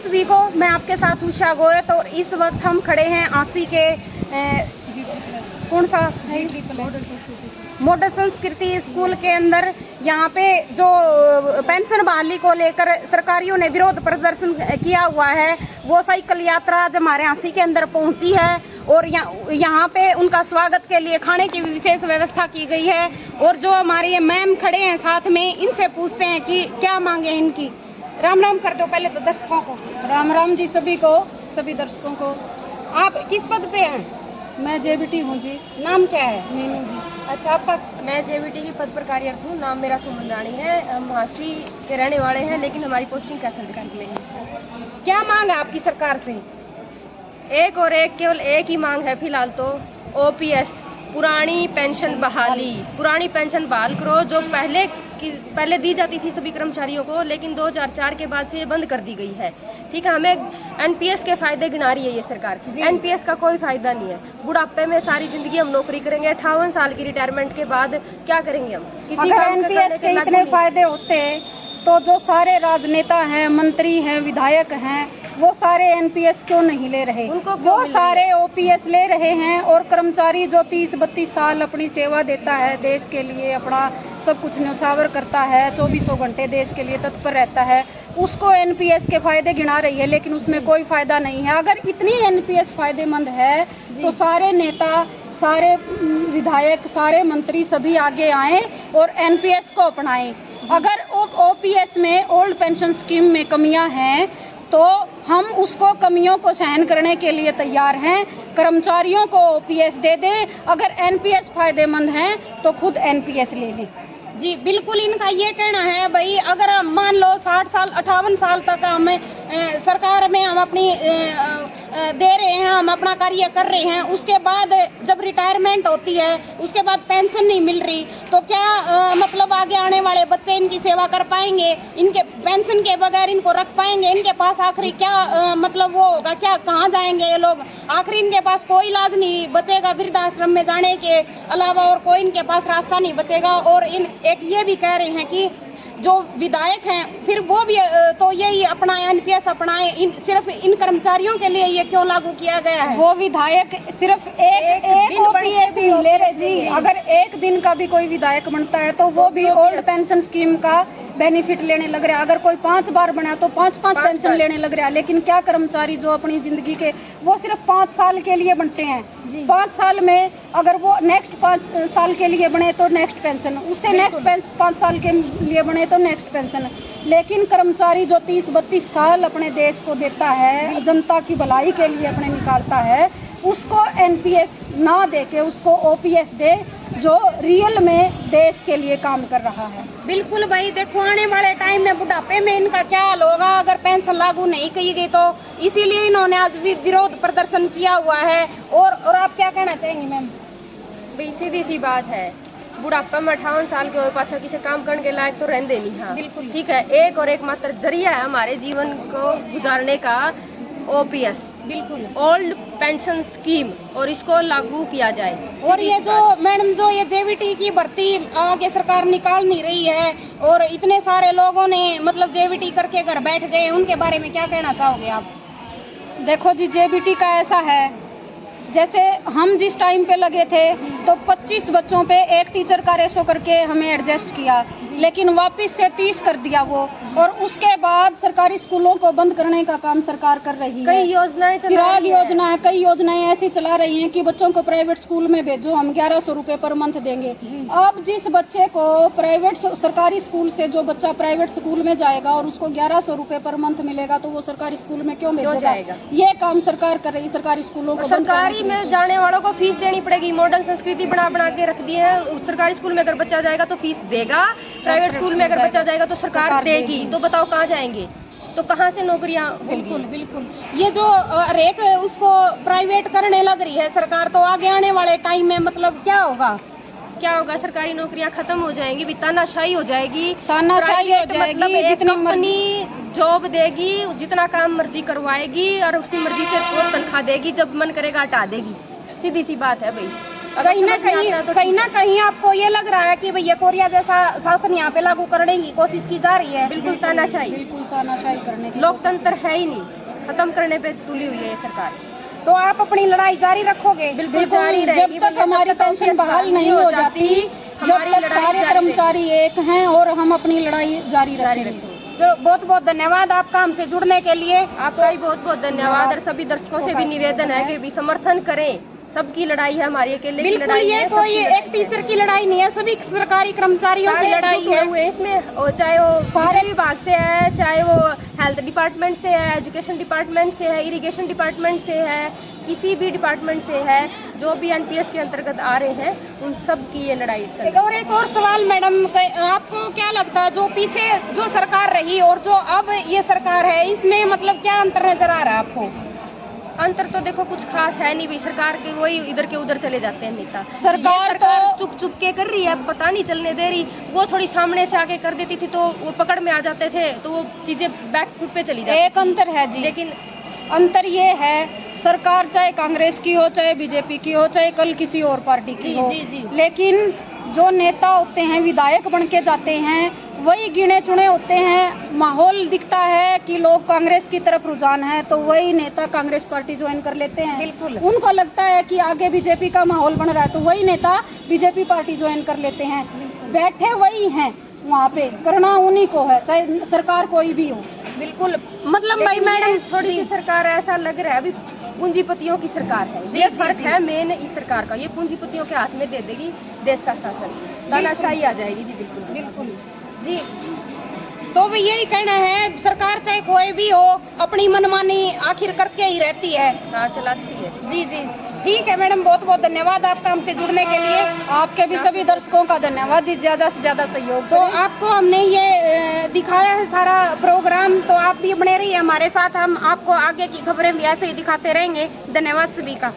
सभी को, मैं आपके साथ उषा गोयल। तो इस वक्त हम खड़े हैं आसी के कौन सा मॉडल संस्कृति स्कूल के अंदर। यहाँ पे जो पेंशन बहाली को लेकर सरकारियों ने विरोध प्रदर्शन किया हुआ है, वो साइकिल यात्रा आज हमारे आसी के अंदर पहुंची है और यहाँ पे उनका स्वागत के लिए खाने की विशेष व्यवस्था की गई है। और जो हमारे मैम खड़े हैं साथ में, इनसे पूछते हैं कि क्या मांगे इनकी। राम राम कर दो पहले तो दर्शकों को। राम राम जी सभी को, सभी दर्शकों को। आप किस पद पे हैं? मैं जेबीटी हूँ जी। नाम क्या है? मीनू जी। अच्छा, आपका? मैं जेबीटी की पद पर कार्यरत हूँ। नाम मेरा सुमन रानी है। हम हासी के रहने वाले हैं, लेकिन हमारी पोस्टिंग कैथल में है। क्या मांग है आपकी सरकार से? एक और एक, केवल एक ही मांग है फिलहाल तो, ओपीएस पुरानी पेंशन बहाली। पुरानी पेंशन बहाल करो जो पहले दी जाती थी सभी कर्मचारियों को, लेकिन 2004 के बाद से ये बंद कर दी गई है। ठीक है, हमें एनपीएस के फायदे गिना रही है ये सरकार। एनपीएस का कोई फायदा नहीं है। बुढ़ापे में सारी जिंदगी हम नौकरी करेंगे, 58 साल की रिटायरमेंट के बाद क्या करेंगे हम? अगर एनपीएस के इतने फायदे होते तो जो सारे राजनेता हैं, मंत्री हैं, विधायक हैं, वो सारे एनपीएस क्यों नहीं ले रहे? वो सारे ओपीएस ले रहे हैं। और कर्मचारी जो 30-32 साल अपनी सेवा देता है देश के लिए, अपना सब कुछ न्यौछावर करता है, 24 घंटे देश के लिए तत्पर रहता है, उसको एनपीएस के फायदे गिना रही है, लेकिन उसमें कोई फायदा नहीं है। अगर इतनी एनपीएस फायदेमंद है तो सारे नेता, सारे विधायक, सारे मंत्री सभी आगे आए और एनपीएस को अपनाएं। अगर ओपीएस में, ओल्ड पेंशन स्कीम में कमियां हैं तो हम उसको कमियों को सहन करने के लिए तैयार हैं। कर्मचारियों को ओपीएस दे दें। अगर एनपीएस फायदेमंद हैं तो खुद एनपीएस ले लें। जी बिल्कुल, इनका ये कहना है भाई, अगर मान लो 60 साल 58 साल तक हमें सरकार में हम अपनी दे रहे हैं, हम अपना कार्य कर रहे हैं, उसके बाद जब रिटायरमेंट होती है उसके बाद पेंशन नहीं मिल रही, तो क्या मतलब आगे आने वाले बच्चे इनकी सेवा कर पाएंगे? इनके पेंशन के बगैर इनको रख पाएंगे? इनके पास आखिरी क्या मतलब वो होगा, क्या कहाँ जाएंगे ये लोग? आखिरी इनके पास कोई इलाज नहीं बचेगा वृद्धाश्रम में जाने के अलावा, और कोई इनके पास रास्ता नहीं बचेगा। और एक ये भी कह रहे हैं कि जो विधायक हैं फिर वो भी तो यही अपना एनपीएस अपनाएं। सिर्फ इन कर्मचारियों के लिए ये क्यों लागू किया गया है? वो विधायक सिर्फ एक ओपीएस ही ले रहे जी। अगर एक दिन का भी कोई विधायक बनता है तो वो भी ओल्ड पेंशन स्कीम का बेनिफिट लेने लग रहा है। अगर कोई 5 बार बना तो 5-5 पेंशन लेने लग रहा है। लेकिन क्या कर्मचारी जो अपनी जिंदगी के, वो सिर्फ 5 साल के लिए बनते हैं। 5 साल में अगर वो नेक्स्ट 5 साल के लिए बने तो नेक्स्ट पेंशन, उससे नेक्स्ट 5 साल के लिए बने तो नेक्स्ट पेंशन। लेकिन कर्मचारी जो 30-32 साल अपने देश को देता है, जनता की भलाई के लिए अपने निकालता है, उसको एनपीएस ना दे के उसको ओपीएस दे, जो रियल में देश के लिए काम कर रहा है। बिल्कुल भाई, देखो आने वाले टाइम में बुढ़ापे में इनका क्या हाल होगा अगर पेंशन लागू नहीं की गई तो। इसीलिए इन्होंने आज विरोध प्रदर्शन किया हुआ है। और आप क्या कहना चाहेंगी मैम? भाई सीधी सी बात है, बुढ़ापा में 58 साल के हो पाछा किसी काम करने के लायक तो रहते नहीं। हाँ बिल्कुल ठीक है, एक और एक मात्र जरिया है हमारे जीवन को गुजारने का, ओपीएस। बिल्कुल, ओल्ड पेंशन स्कीम, और इसको लागू किया जाए। और ये जो मैडम जो ये जेबीटी की भर्ती आगे सरकार निकाल नहीं रही है और इतने सारे लोगों ने मतलब जेबीटी करके घर बैठ गए, उनके बारे में क्या कहना चाहोगे आप? देखो जी, जेबीटी का ऐसा है, जैसे हम जिस टाइम पे लगे थे तो 25 बच्चों पे एक टीचर का रेशो करके हमें एडजस्ट किया, लेकिन वापस से 30 कर दिया वो। और उसके बाद सरकारी स्कूलों को बंद करने का काम सरकार कर रही है। कई योजनाएं, चिराग योजना है, कई योजनाएं ऐसी चला रही हैं कि बच्चों को प्राइवेट स्कूल में भेजो, हम 1100 रुपए पर मंथ देंगे। अब जिस बच्चे को प्राइवेट सरकारी स्कूल से जो बच्चा प्राइवेट स्कूल में जाएगा और उसको 1100 रुपए पर मंथ मिलेगा तो वो सरकारी स्कूल में क्यों जाएगा? ये काम सरकार कर रही है, सरकारी स्कूलों को। सरकारी में जाने वालों को फीस देनी पड़ेगी। मॉडर्न संस्कृति बना के रख दी है। सरकारी स्कूल में अगर बच्चा जाएगा तो फीस देगा, प्राइवेट स्कूल में अगर बच्चा जाएगा तो सरकार देगी। तो बताओ कहाँ जाएंगे? तो कहाँ से नौकरियां होंगी? बिल्कुल बिल्कुल, ये जो रेट उसको प्राइवेट करने लग रही है सरकार, तो आगे आने वाले टाइम में मतलब क्या होगा? सरकारी नौकरियां खत्म हो जाएंगी, भी तानाशाही हो जाएगी। तानाशाही हो जाएगी, मतलब एक कंपनी जॉब देगी, जितना काम मर्जी करवाएगी और उसकी मर्जी से वो तनख्वाह देगी, जब मन करेगा हटा देगी। सीधी सी बात है भाई। कहीं ना कहीं आपको ये लग रहा है कि भैया कोरिया जैसा शासन यहाँ पे लागू करने की कोशिश की जा रही है। बिल्कुल तानाशाही करने की लोकतंत्र है ही नहीं, खत्म करने पे तुली हुई है ये सरकार। तो आप अपनी लड़ाई जारी रखोगे? बिल्कुल जारी रहेगी। जब तक हमारी पेंशन बहाल नहीं हो जाती, जब तक सारे कर्मचारी एक हैं और हम अपनी लड़ाई जारी रखेंगे। जो बहुत बहुत धन्यवाद आपका हमसे जुड़ने के लिए। आपका भी बहुत बहुत धन्यवाद। और सभी दर्शकों से भी निवेदन है कि भी समर्थन करें, सबकी लड़ाई है, हमारी अकेले की बिल्कुल लड़ाई ये है, कोई एक टीचर की लड़ाई नहीं है, सभी सरकारी कर्मचारियों की लड़ाई है इसमें। और चाहे वो सारे विभाग से है, चाहे वो हेल्थ डिपार्टमेंट से है, एजुकेशन डिपार्टमेंट से है, इरिगेशन डिपार्टमेंट से है, किसी भी डिपार्टमेंट से है, जो भी एनपीएस के अंतर्गत आ रहे हैं, उन सब की ये लड़ाई है। एक और सवाल मैडम, आपको क्या लगता है जो पीछे जो सरकार रही और जो अब ये सरकार है, इसमें मतलब क्या अंतर नजर आ रहा है आपको? अंतर तो देखो कुछ खास है नहीं भी, सरकार के वही इधर के उधर चले जाते हैं नेता। सरकार तो चुप चुप के कर रही है, पता नहीं चलने दे रही। वो थोड़ी सामने से आके कर देती थी तो वो पकड़ में आ जाते थे, तो वो चीजें बैक फुट पे चली जाती। एक अंतर है जी, लेकिन अंतर ये है, सरकार चाहे कांग्रेस की हो, चाहे बीजेपी की हो, चाहे कल किसी और पार्टी की हो, लेकिन जो नेता होते हैं, विधायक बन के जाते हैं, वही गिने चुने होते हैं। माहौल दिखता है कि लोग कांग्रेस की तरफ रुझान है, तो वही नेता कांग्रेस पार्टी ज्वाइन कर लेते हैं। बिल्कुल। उनको लगता है कि आगे बीजेपी का माहौल बन रहा है, तो वही नेता बीजेपी पार्टी ज्वाइन कर लेते हैं। बैठे वही हैं वहाँ पे, करना उन्हीं को है, चाहे सरकार कोई भी हो। बिल्कुल, मतलब भाई मैडम थोड़ी सी सरकार ऐसा लग रहा है अभी पूंजीपतियों की सरकार है। ये फर्क है मेन इस सरकार का, ये पूंजीपतियों के हाथ में दे देगी देश का शासन, तानाशाही आ जाएगी जी। बिल्कुल बिल्कुल जी। तो भी यही कहना है, सरकार चाहे कोई भी हो, अपनी मनमानी आखिर करके ही रहती है। हाँ, चलाती है जी जी, ठीक है मैडम, बहुत बहुत धन्यवाद आपका हमसे जुड़ने के लिए। आपके भी सभी दर्शकों का धन्यवाद, ज्यादा से ज्यादा सहयोग। तो आपको हमने ये दिखाया है सारा प्रोग्राम, तो आप भी बने रहिए हमारे साथ, हम आपको आगे की खबरें भी ऐसे ही दिखाते रहेंगे। धन्यवाद सभी का।